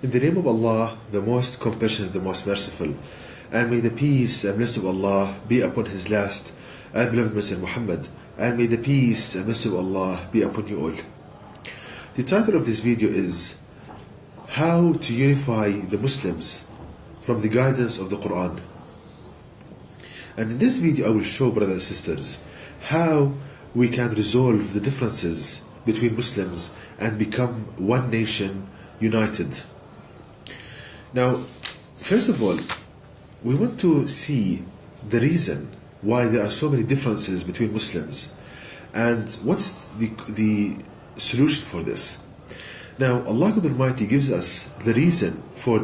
In the name of Allah, the most compassionate, the most merciful, and may the peace and blessing of Allah be upon His last and beloved Messenger Muhammad, and may the peace and blessing of Allah be upon you all. The title of this video is How to Unify the Muslims from the Guidance of the Quran. And in this video I will show, brothers and sisters, how we can resolve the differences between Muslims and become one nation united. Now, first of all, we want to see the reason why there are so many differences between Muslims and what's the solution for this. Now, Allah Almighty gives us the reason for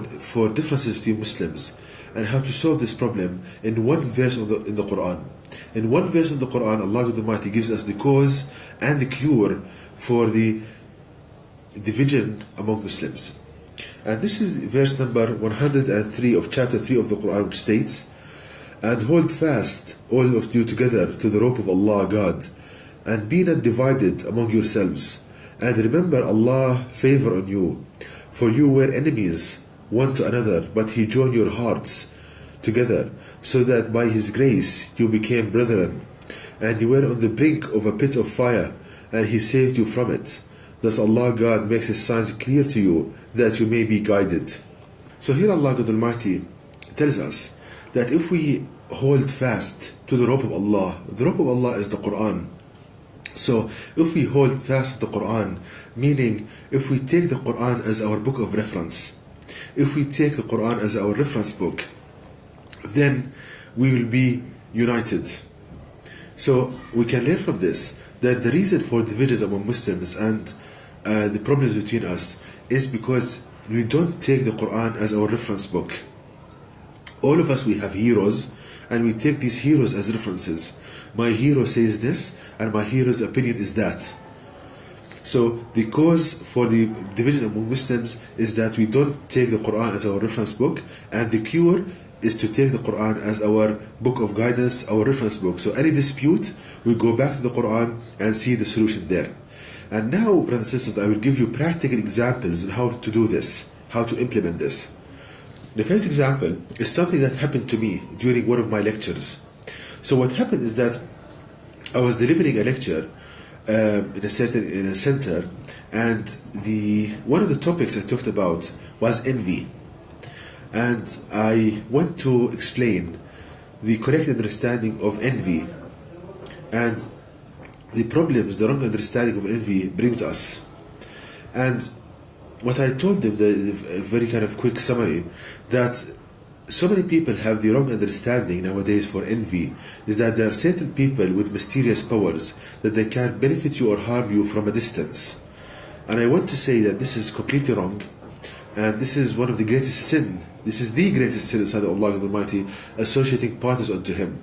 differences between Muslims and how to solve this problem in one verse in the Quran. In one verse in the Quran, Allah Almighty gives us the cause and the cure for the division among Muslims. And this is verse number 103 of chapter 3 of the Quran, which states, "And hold fast, all of you together, to the rope of Allah God, and be not divided among yourselves. And remember Allah favor on you, for you were enemies one to another, but He joined your hearts together, so that by His grace you became brethren. And you were on the brink of a pit of fire, and He saved you from it. Thus Allah God makes His signs clear to you, that you may be guided." So here Allah God Almighty tells us that if we hold fast to the rope of Allah, the rope of Allah is the Quran. So if we hold fast to the Quran, meaning if we take the Quran as our book of reference, if we take the Quran as our reference book, then we will be united. So we can learn from this that the reason for divisions among Muslims and the problems between us is because we don't take the Quran as our reference book. All of us, we have heroes, and we take these heroes as references. My hero says this, and my hero's opinion is that. So the cause for the division among Muslims is that we don't take the Quran as our reference book, and the cure is to take the Quran as our book of guidance, our reference book. So any dispute, we go back to the Quran and see the solution there. And now, brothers and sisters, I will give you practical examples on how to do this, how to implement this. The first example is something that happened to me during one of my lectures. So what happened is that I was delivering a lecture in a center, and one of the topics I talked about was envy. And I want to explain the correct understanding of envy and the problems the wrong understanding of envy brings us. And what I told them, the very kind of quick summary, that so many people have the wrong understanding nowadays for envy, is that there are certain people with mysterious powers that they can benefit you or harm you from a distance. And I want to say that this is completely wrong, and this is one of the greatest sin. This is the greatest sin inside of Allah Almighty, associating partners unto Him.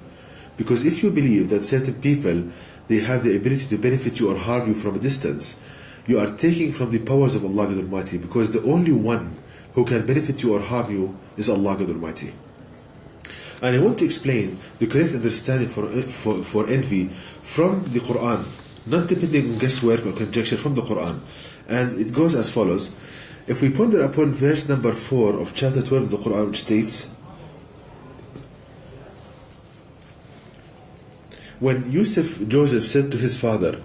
Because if you believe that certain people, they have the ability to benefit you or harm you from a distance, you are taking from the powers of Allah Almighty, because the only one who can benefit you or harm you is Allah Almighty. And I want to explain the correct understanding for envy from the Quran, not depending on guesswork or conjecture, from the Quran. And it goes as follows. If we ponder upon verse number 4 of chapter 12 of the Quran, which states, "When Joseph said to his father,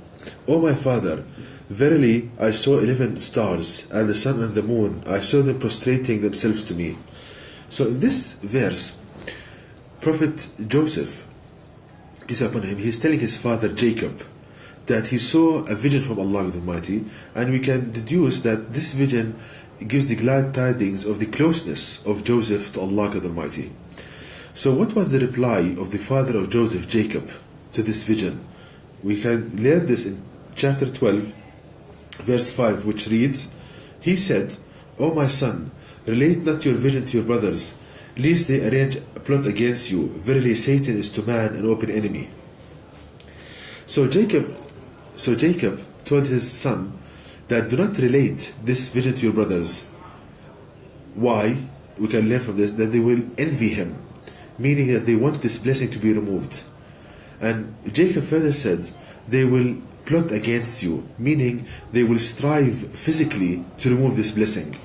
'O my father, verily I saw 11 stars, and the sun and the moon, I saw them prostrating themselves to me.'" So in this verse, Prophet Joseph, peace upon him, he is telling his father Jacob that he saw a vision from Allah Almighty, and we can deduce that this vision gives the glad tidings of the closeness of Joseph to Allah Almighty. So what was the reply of the father of Joseph, Jacob, to this vision? We can learn this in chapter 12, verse 5, which reads, "He said, 'O my son, relate not your vision to your brothers, lest they arrange a plot against you. Verily Satan is to man an open enemy.'" So Jacob told his son that do not relate this vision to your brothers. Why? We can learn from this that they will envy him, meaning that they want this blessing to be removed. And Jacob further said, they will plot against you, meaning they will strive physically to remove this blessing.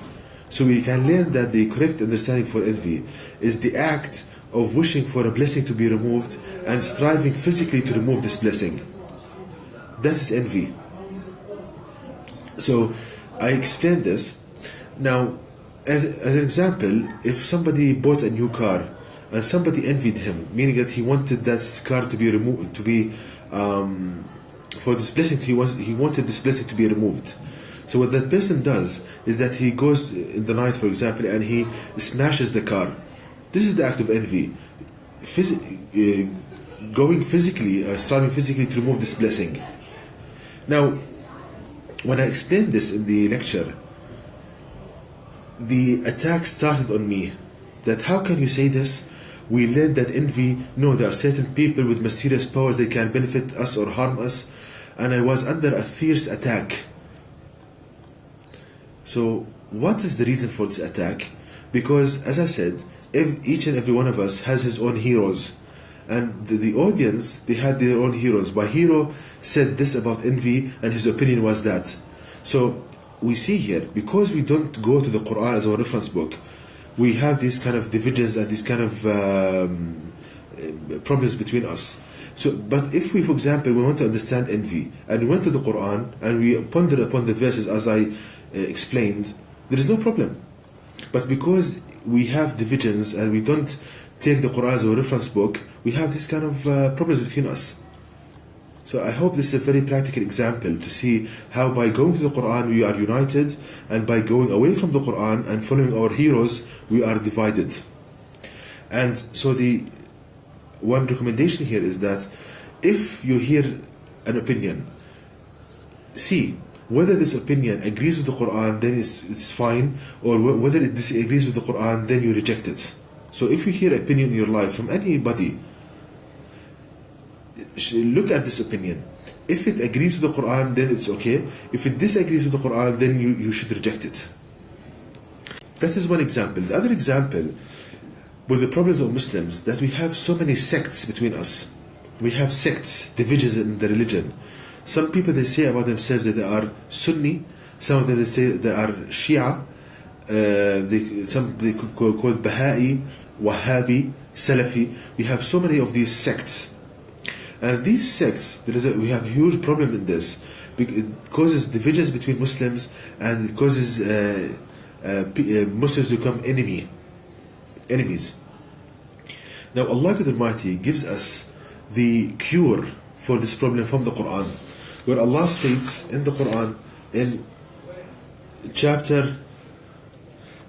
So we can learn that the correct understanding for envy is the act of wishing for a blessing to be removed and striving physically to remove this blessing. That is envy. So I explained this. Now, as an example, if somebody bought a new car and somebody envied him, meaning that he wanted that car to be removed, for this blessing, he wanted this blessing to be removed. So what that person does is that he goes in the night, for example, and he smashes the car. This is the act of envy. Going physically, striving physically to remove this blessing. Now, when I explained this in the lecture, the attack started on me. That how can you say this? We learned that envy, no, there are certain people with mysterious powers that can benefit us or harm us, and I was under a fierce attack. So what is the reason for this attack? Because, as I said, each and every one of us has his own heroes, and the audience, they had their own heroes. My hero said this about envy, and his opinion was that. So we see here, because we don't go to the Quran as our reference book, we have these kind of divisions and these kind of problems between us. So, but if we, for example, we want to understand envy, and we went to the Quran and we pondered upon the verses as I explained, there is no problem. But because we have divisions and we don't take the Quran as a reference book, we have this kind of problems between us. So I hope this is a very practical example to see how by going to the Quran we are united, and by going away from the Quran and following our heroes we are divided. And so the one recommendation here is that if you hear an opinion, see whether this opinion agrees with the Quran, then it's fine, or whether it disagrees with the Quran, then you reject it. So if you hear opinion in your life from anybody, look at this opinion. If it agrees with the Quran, then it's okay. If it disagrees with the Quran, then you should reject it. That is one example. The other example with the problems of Muslims, that we have so many sects between us. We have sects, divisions in the religion. Some people, they say about themselves that they are Sunni. Some of them, they say they are Shia. Some they call Baha'i, Wahhabi, Salafi. We have so many of these sects. And these sects, we have a huge problem in this. It causes divisions between Muslims, and it causes Muslims to become enemies. Now Allah God Almighty gives us the cure for this problem from the Quran, where Allah states in the Quran in chapter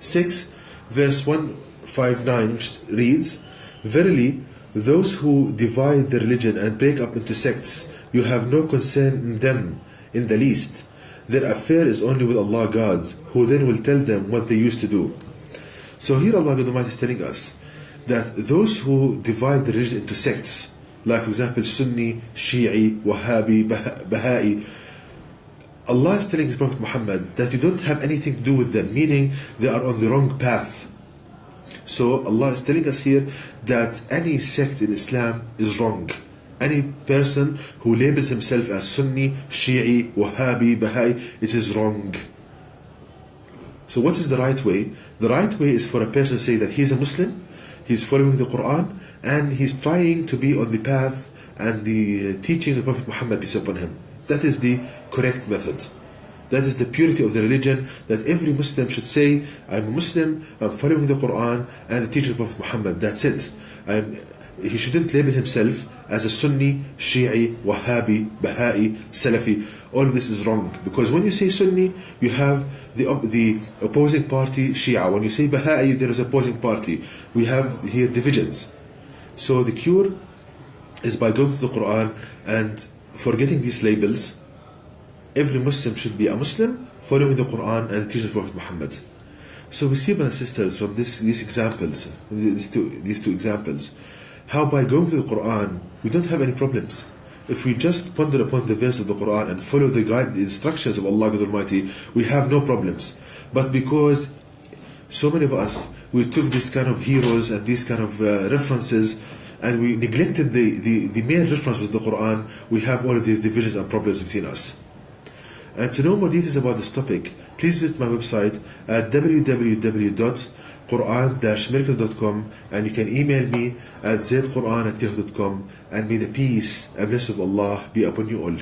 6 verse 159, which reads, "Verily, those who divide the religion and break up into sects, you have no concern in them in the least. Their affair is only with Allah God, who then will tell them what they used to do." So here Allah God Almighty is telling us that those who divide the religion into sects, like for example Sunni, Shi'i, Wahhabi, Baha'i, Allah is telling His Prophet Muhammad that you don't have anything to do with them, meaning they are on the wrong path. So Allah is telling us here that any sect in Islam is wrong. Any person who labels himself as Sunni, Shi'i, Wahhabi, Baha'i, it is wrong. So what is the right way? The right way is for a person to say that he's a Muslim, he's following the Quran, and he's trying to be on the path and the teachings of Prophet Muhammad, peace upon him. That is the correct method. That is the purity of the religion, that every Muslim should say, I'm a Muslim, I'm following the Quran and the teaching of Prophet Muhammad. That's it. He shouldn't label himself as a Sunni, Shi'i, Wahhabi, Baha'i, Salafi. All of this is wrong. Because when you say Sunni, you have the opposing party, Shia. When you say Baha'i, there is opposing party. We have here divisions. So the cure is by going to the Quran and forgetting these labels. Every Muslim should be a Muslim, following the Quran and the teachings of Prophet Muhammad. So we see, brothers and sisters, from these examples, these two examples, how by going to the Quran, we don't have any problems. If we just ponder upon the verse of the Quran and follow the instructions of Allah God Almighty, we have no problems. But because so many of us, we took these kind of heroes and these kind of references, and we neglected the main reference with the Quran, we have all of these divisions and problems between us. And to know more details about this topic, please visit my website at www.quran-miracle.com, and you can email me at zaidquran@yahoo.com, and may the peace and blessings of Allah be upon you all.